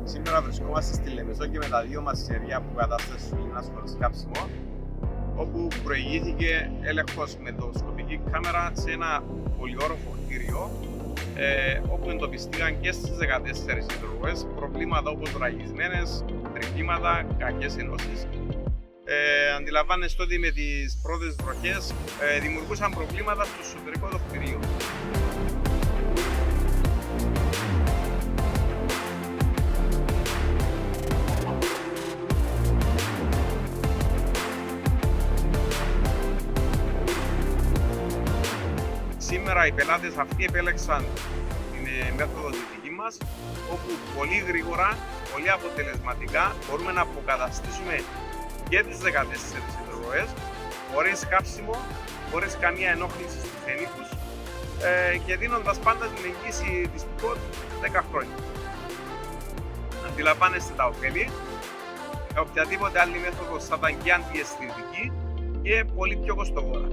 Σήμερα βρισκόμαστε στη Λεμεσό και με τα δύο μας χέρια που κατάσταση σωλήνας χωρίς κάψιμο, όπου προηγήθηκε έλεγχος με δοσκοπική κάμερα σε ένα πολυόροφο κτίριο, όπου εντοπιστήκαν και στις 14 υδρογοές προβλήματα όπως ραγισμένες, τρυπήματα, κακές ενώσεις. Αντιλαμβάνεστε ότι με τις πρώτες βροχές δημιουργούσαν προβλήματα στο εσωτερικό του κτιρίου. Σήμερα οι πελάτες αυτοί επέλεξαν την μέθοδο τη δική μας, όπου πολύ γρήγορα, πολύ αποτελεσματικά μπορούμε να αποκαταστήσουμε και τις 14 υδρογοές χωρίς κάψιμο, χωρίς καμία ενόχληση στους ενίκους και δίνοντας πάντα την εγγύηση της ΠΚΟΤ 10 χρόνια. Αντιλαμβάνεστε τα ωφέλη. Οποιαδήποτε άλλη μέθοδος θα ήταν και αντιαισθητική και πολύ πιο κοστοβόρα.